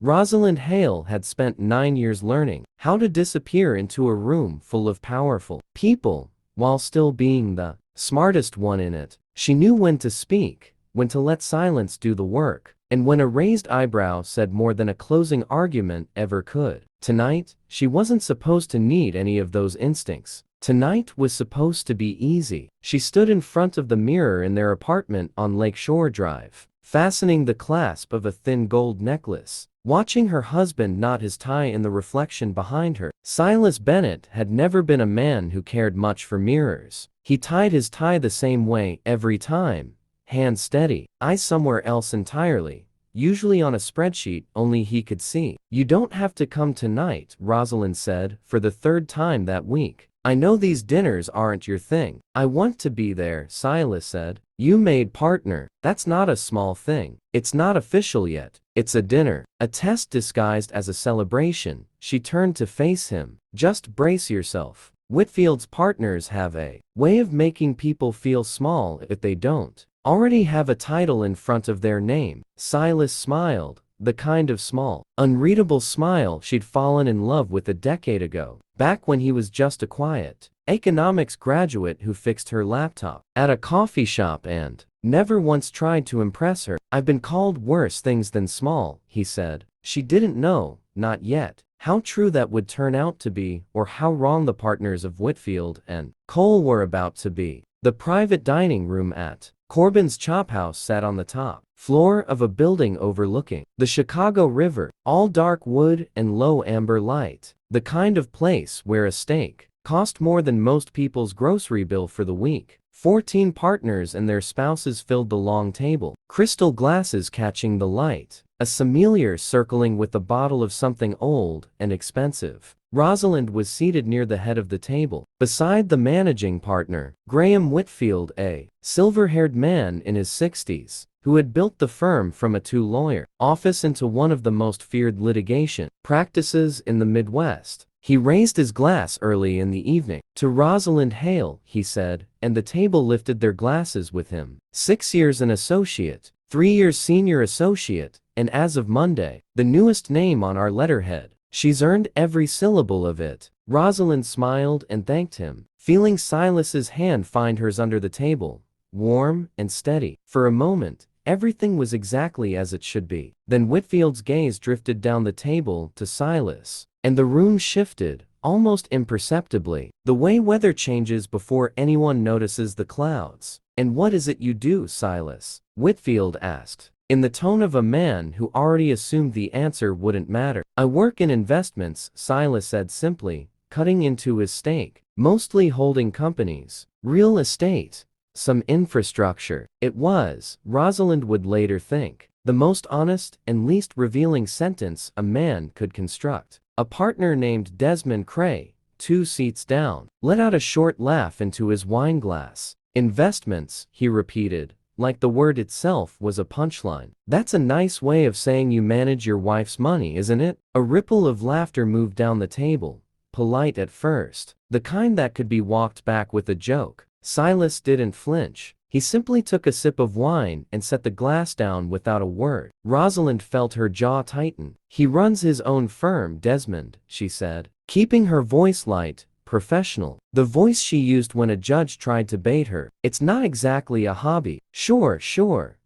Rosalind Hale had spent 9 years learning how to disappear into a room full of powerful people while still being the smartest one in it. She knew when to speak, when to let silence do the work, and when a raised eyebrow said more than a closing argument ever could. Tonight, she wasn't supposed to need any of those instincts. Tonight was supposed to be easy. She stood in front of the mirror in their apartment on Lakeshore Drive, fastening the clasp of a thin gold necklace, watching her husband knot his tie in the reflection behind her. Silas Bennett had never been a man who cared much for mirrors. He tied his tie the same way every time, hands steady, eyes somewhere else entirely, usually on a spreadsheet only he could see. "You don't have to come tonight," Rosalind said, for the third time that week. "I know these dinners aren't your thing." "I want to be there," Silas said. "You made partner. That's not a small thing. It's not official yet. It's a dinner, a test disguised as a celebration." She turned to face him. "Just brace yourself. Whitfield's partners have a way of making people feel small if they don't already have a title in front of their name." Silas smiled, the kind of small, unreadable smile she'd fallen in love with a decade ago, back when he was just a quiet economics graduate who fixed her laptop at a coffee shop and never once tried to impress her. "I've been called worse things than small," he said. She didn't know, not yet, how true that would turn out to be, or how wrong the partners of Whitfield and Cole were about to be. The private dining room at Corbin's Chop House sat on the top floor of a building overlooking the Chicago River, all dark wood and low amber light, the kind of place where a steak cost more than most people's grocery bill for the week. 14 partners and their spouses filled the long table, crystal glasses catching the light, a sommelier circling with a bottle of something old and expensive. Rosalind was seated near the head of the table, beside the managing partner, Graham Whitfield, a silver-haired man in his 60s, who had built the firm from a two-lawyer office into one of the most feared litigation practices in the Midwest. He raised his glass early in the evening. "To Rosalind Hale," he said, and the table lifted their glasses with him. 6 years an associate, 3 years senior associate, and as of Monday, the newest name on our letterhead. She's earned every syllable of it. Rosalind smiled and thanked him, feeling Silas's hand find hers under the table, warm and steady. For a moment, everything was exactly as it should be. Then Whitfield's gaze drifted down the table to Silas, and the room shifted, almost imperceptibly, the way weather changes before anyone notices the clouds. "And what is it you do, Silas?" Whitfield asked, in the tone of a man who already assumed the answer wouldn't matter. "I work in investments," Silas said simply, cutting into his steak. "Mostly holding companies, real estate, some infrastructure." It was, Rosalind would later think, the most honest and least revealing sentence a man could construct. A partner named Desmond Cray, 2 seats down, let out a short laugh into his wine glass. "Investments," he repeated, like the word itself was a punchline. "That's a nice way of saying you manage your wife's money, isn't it?" A ripple of laughter moved down the table, polite at first, the kind that could be walked back with a joke. Silas didn't flinch. He simply took a sip of wine and set the glass down without a word. Rosalind felt her jaw tighten. "He runs his own firm, Desmond," she said, keeping her voice light, professional, the voice she used when a judge tried to bait her. "It's not exactly a hobby." Sure,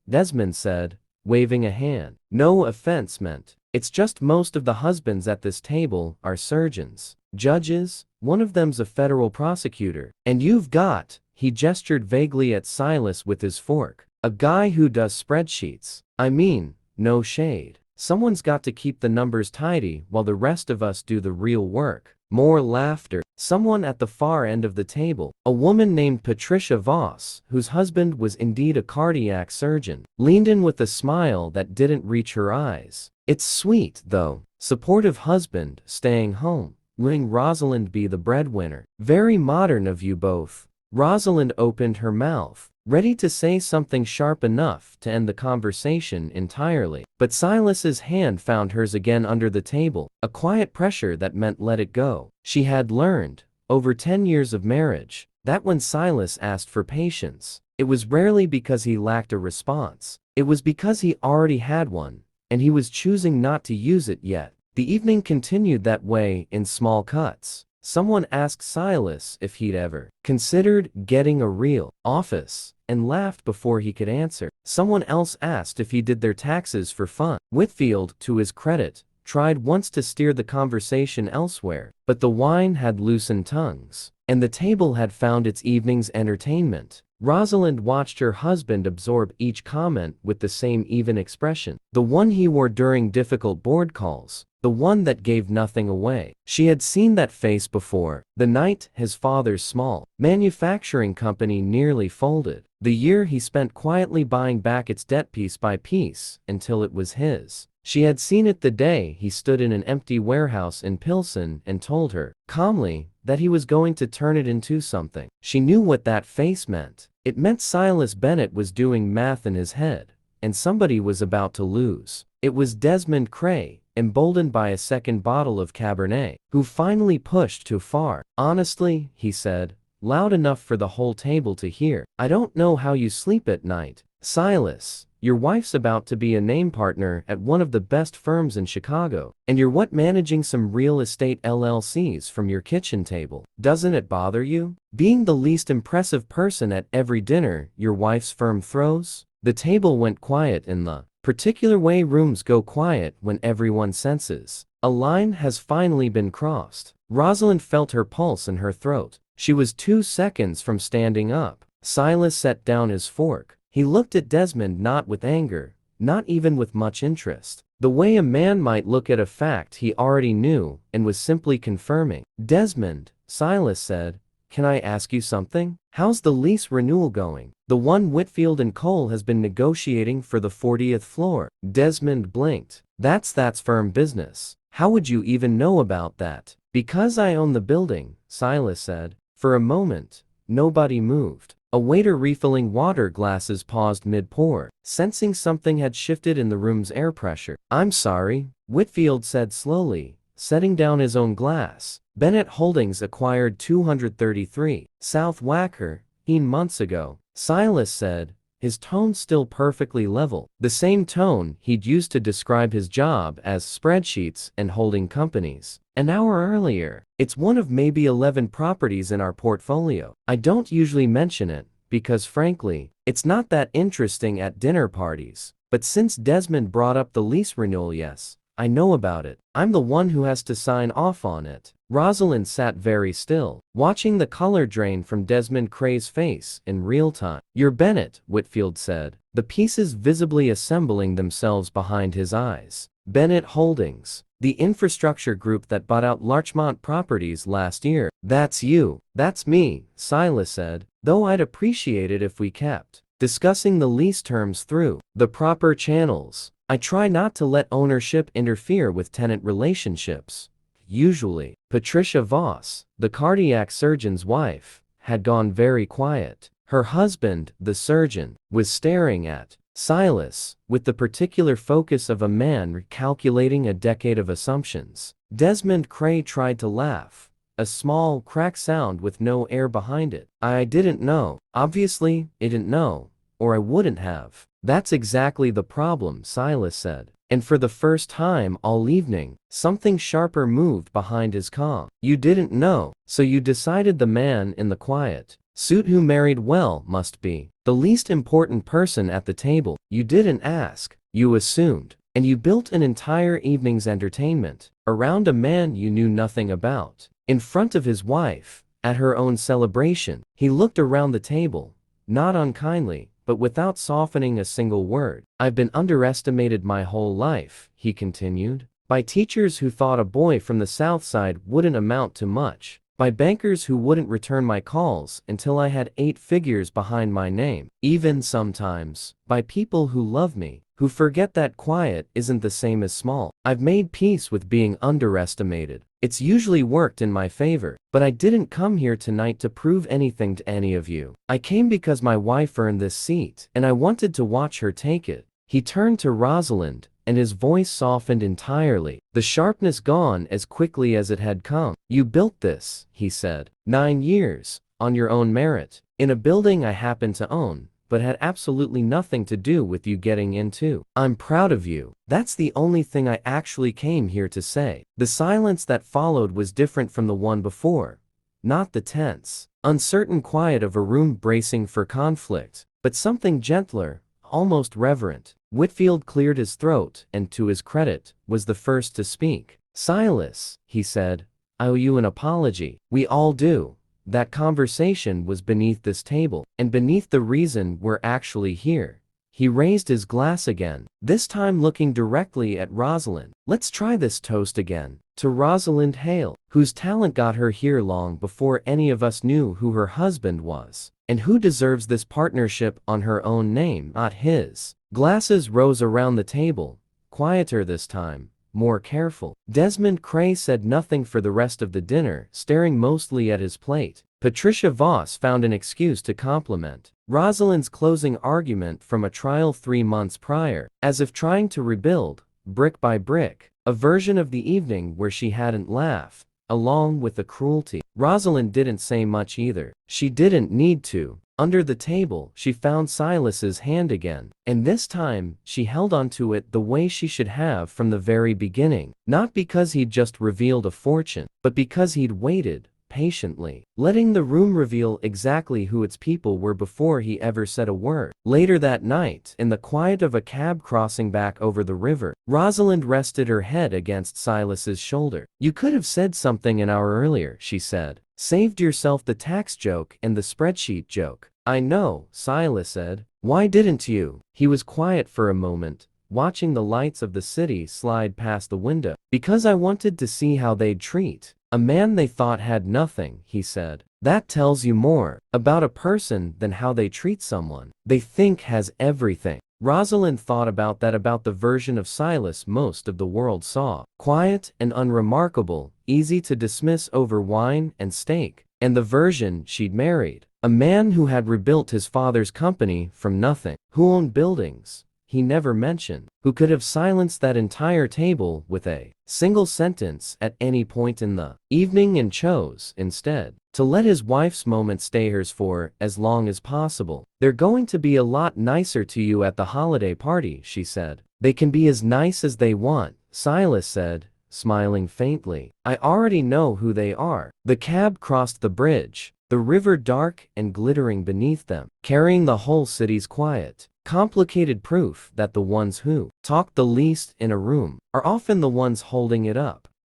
Desmond said, waving a hand. "No offense meant. It's just most of the husbands at this table are surgeons, judges, one of them's a federal prosecutor, and you've got," he gestured vaguely at Silas with his fork, "a guy who does spreadsheets. I mean, no shade. Someone's got to keep the numbers tidy while the rest of us do the real work." More laughter. Someone at the far end of the table, a woman named Patricia Voss, whose husband was indeed a cardiac surgeon, leaned in with a smile that didn't reach her eyes. "It's sweet, though. Supportive husband, staying home, letting Rosalind be the breadwinner. Very modern of you both." Rosalind opened her mouth, ready to say something sharp enough to end the conversation entirely. But Silas's hand found hers again under the table, a quiet pressure that meant let it go. She had learned, over 10 years of marriage, that when Silas asked for patience, it was rarely because he lacked a response. It was because he already had one, and he was choosing not to use it yet. The evening continued that way in small cuts. Someone asked Silas if he'd ever considered getting a real office, and laughed before he could answer. Someone else asked if he did their taxes for fun. Whitfield, to his credit, tried once to steer the conversation elsewhere, but the wine had loosened tongues, and the table had found its evening's entertainment. Rosalind watched her husband absorb each comment with the same even expression, the one he wore during difficult board calls, the one that gave nothing away. She had seen that face before, the night his father's small manufacturing company nearly folded, the year he spent quietly buying back its debt piece by piece until it was his. She had seen it the day he stood in an empty warehouse in Pilsen and told her, calmly, that he was going to turn it into something. She knew what that face meant. It meant Silas Bennett was doing math in his head, and somebody was about to lose. It was Desmond Cray, emboldened by a second bottle of Cabernet, who finally pushed too far. Honestly, he said, loud enough for the whole table to hear, I don't know how you sleep at night, Silas. Your wife's about to be a name partner at one of the best firms in Chicago, and you're managing some real estate LLCs from your kitchen table. Doesn't it bother you? Being the least impressive person at every dinner your wife's firm throws? The table went quiet in the particular way rooms go quiet when everyone senses a line has finally been crossed. Rosalind felt her pulse in her throat. She was 2 seconds from standing up. Silas set down his fork. He looked at Desmond not with anger, not even with much interest. The way a man might look at a fact he already knew and was simply confirming. Desmond, Silas said, can I ask you something? How's the lease renewal going? The one Whitfield and Cole has been negotiating for the 40th floor. Desmond blinked. That's firm business. How would you even know about that? Because I own the building, Silas said. For a moment, nobody moved. A waiter refilling water glasses paused mid-pour, sensing something had shifted in the room's air pressure. I'm sorry, Whitfield said slowly, setting down his own glass. Bennett Holdings acquired 233 South Wacker 18 months ago, Silas said, his tone still perfectly level, the same tone he'd used to describe his job as Spreadsheets and holding companies. An hour earlier, it's one of maybe 11 properties in our portfolio. I don't usually mention it, because frankly, it's not that interesting at dinner parties. But since Desmond brought up the lease renewal, yes, I know about it. I'm the one who has to sign off on it. Rosalind sat very still, watching the color drain from Desmond Cray's face in real time. You're Bennett, Whitfield said, the pieces visibly assembling themselves behind his eyes. Bennett Holdings, the infrastructure group that bought out Larchmont Properties last year. That's you. That's me, Silas said, though I'd appreciate it if we kept discussing the lease terms through the proper channels. I try not to let ownership interfere with tenant relationships. Usually, Patricia Voss, the cardiac surgeon's wife, had gone very quiet. Her husband, the surgeon, was staring at Silas with the particular focus of a man recalculating a decade of assumptions. Desmond Cray tried to laugh, a small crack sound with no air behind it. I didn't know. Obviously, I didn't know, or I wouldn't have. That's exactly the problem, Silas said. And for the first time all evening, something sharper moved behind his calm. You didn't know, so you decided the man in the quiet suit who married well must be the least important person at the table. You didn't ask, you assumed, and you built an entire evening's entertainment around a man you knew nothing about. In front of his wife, at her own celebration, he looked around the table, not unkindly, but without softening a single word. I've been underestimated my whole life, he continued, by teachers who thought a boy from the South Side wouldn't amount to much, by bankers who wouldn't return my calls until I had 8 figures behind my name, even sometimes, by people who love me, who forget that quiet isn't the same as small. I've made peace with being underestimated. It's usually worked in my favor, but I didn't come here tonight to prove anything to any of you. I came because my wife earned this seat, and I wanted to watch her take it. He turned to Rosalind, and his voice softened entirely, the sharpness gone as quickly as it had come. You built this, he said, 9 years, on your own merit, in a building I happen to own, but had absolutely nothing to do with you getting in too. I'm proud of you. That's the only thing I actually came here to say. The silence that followed was different from the one before. Not the tense, uncertain quiet of a room bracing for conflict, but something gentler, almost reverent. Whitfield cleared his throat and, to his credit, was the first to speak. Silas, he said, I owe you an apology. We all do. That conversation was beneath this table, and beneath the reason we're actually here. He raised his glass again, this time looking directly at Rosalind. Let's try this toast again. To Rosalind Hale, whose talent got her here long before any of us knew who her husband was, and who deserves this partnership on her own name, not his. Glasses rose around the table, quieter this time, more careful. Desmond Cray said nothing for the rest of the dinner, staring mostly at his plate. Patricia Voss found an excuse to compliment Rosalind's closing argument from a trial 3 months prior, as if trying to rebuild, brick by brick, a version of the evening where she hadn't laughed, along with the cruelty. Rosalind didn't say much either. She didn't need to. Under the table, she found Silas's hand again, and this time, she held onto it the way she should have from the very beginning. Not because he'd just revealed a fortune, but because he'd waited, patiently, letting the room reveal exactly who its people were before he ever said a word. Later that night, in the quiet of a cab crossing back over the river, Rosalind rested her head against Silas's shoulder. You could have said something an hour earlier, she said. Saved yourself the tax joke and the spreadsheet joke. I know, Silas said. Why didn't you? He was quiet for a moment, watching the lights of the city slide past the window. Because I wanted to see how they'd treat a man they thought had nothing, he said. That tells you more about a person than how they treat someone they think has everything. Rosalind thought about that, about the version of Silas most of the world saw. Quiet and unremarkable, easy to dismiss over wine and steak. And the version she'd married. A man who had rebuilt his father's company from nothing. Who owned buildings he never mentioned. Who could have silenced that entire table with a single sentence at any point in the evening and chose, instead, to let his wife's moment stay hers for as long as possible. They're going to be a lot nicer to you at the holiday party, she said. They can be as nice as they want, Silas said, smiling faintly. I already know who they are. The cab crossed the bridge, the river dark and glittering beneath them, carrying the whole city's quiet, complicated proof that the ones who talk the least in a room are often the ones holding it up.